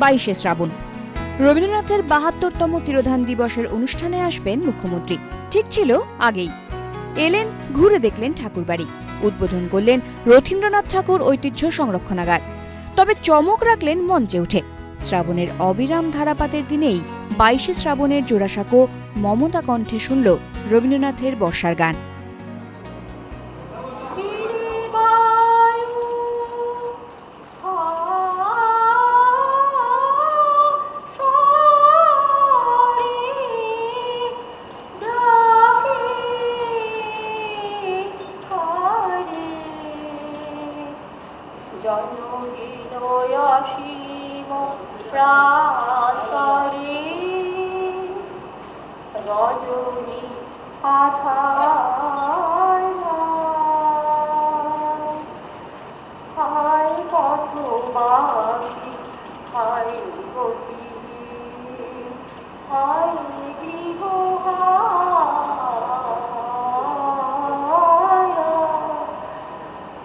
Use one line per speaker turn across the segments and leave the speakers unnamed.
22শে শ্রাবণ। রবীন্দ্রনাথের ৭২তম তিরোধান দিবসের অনুষ্ঠানে আসবেন মুখ্যমন্ত্রী। ঠিক ছিল আগেই। এলেন, ঘুরে দেখলেন ঠাকুরবাড়ি, উদ্বোধন করলেন রথীন্দ্রনাথ ঠাকুর ঐতিহ্য সংরক্ষণাগার। তবে চমক রাখলেন মঞ্চে উঠে। শ্রাবণের অবিরাম ধারাপাতের দিনেই 22শে শ্রাবণের জোড়াসাঁকো মমতা কণ্ঠে শুনল রবীন্দ্রনাথের বর্ষার গান।
রজনী আধার হায় পথবাসী হায় গতি হায় গৃহ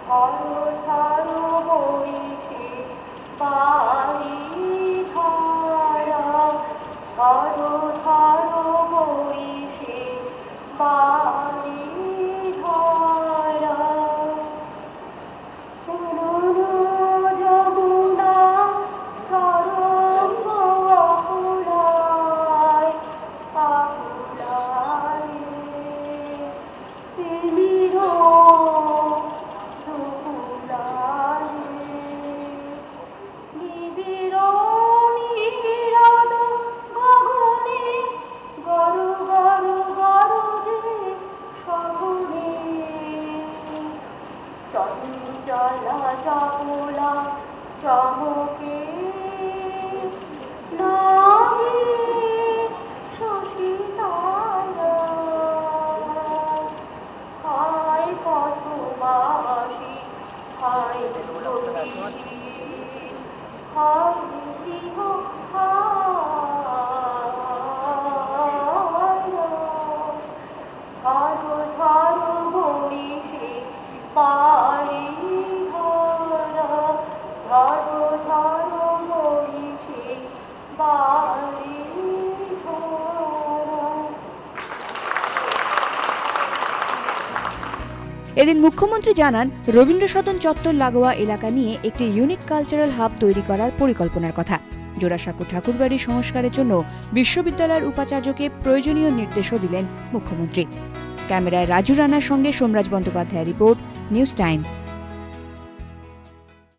ঝড়ো ঝড়ো বইছে বাড়ি ধারা ঝড়ো ঝড়ো বইছে বাড়ি ধারা যমুনা তরঙ্গ আকুলায় আকুলায় তিমির চঞ্চলা চপলা চমকে নাহি শশী তারা হায় পথবাসী হায় গতি হায় গৃহ ঝড়ো ঝড়ো বইছে বাড়ি ধারা ঝড়ো ঝড়ো বইছে বাড়ি ধারা।
এদিন মুখ্যমন্ত্রী জানান, রবীন্দ্র সদন চত্বর লাগোয়া এলাকা নিয়ে একটি ইউনিক কালচারাল হাব তৈরি করার পরিকল্পনার কথা। জোড়াসাঁকো ঠাকুরবাড়ি সংস্কারের জন্য বিশ্ববিদ্যালয়ের উপাচার্যকে প্রয়োজনীয় নির্দেশও দিলেন মুখ্যমন্ত্রী। ক্যামেরায় রাজু রানার সঙ্গে সোমরাজ বন্দ্যোপাধ্যায়ের রিপোর্ট, নিউজ টাইম।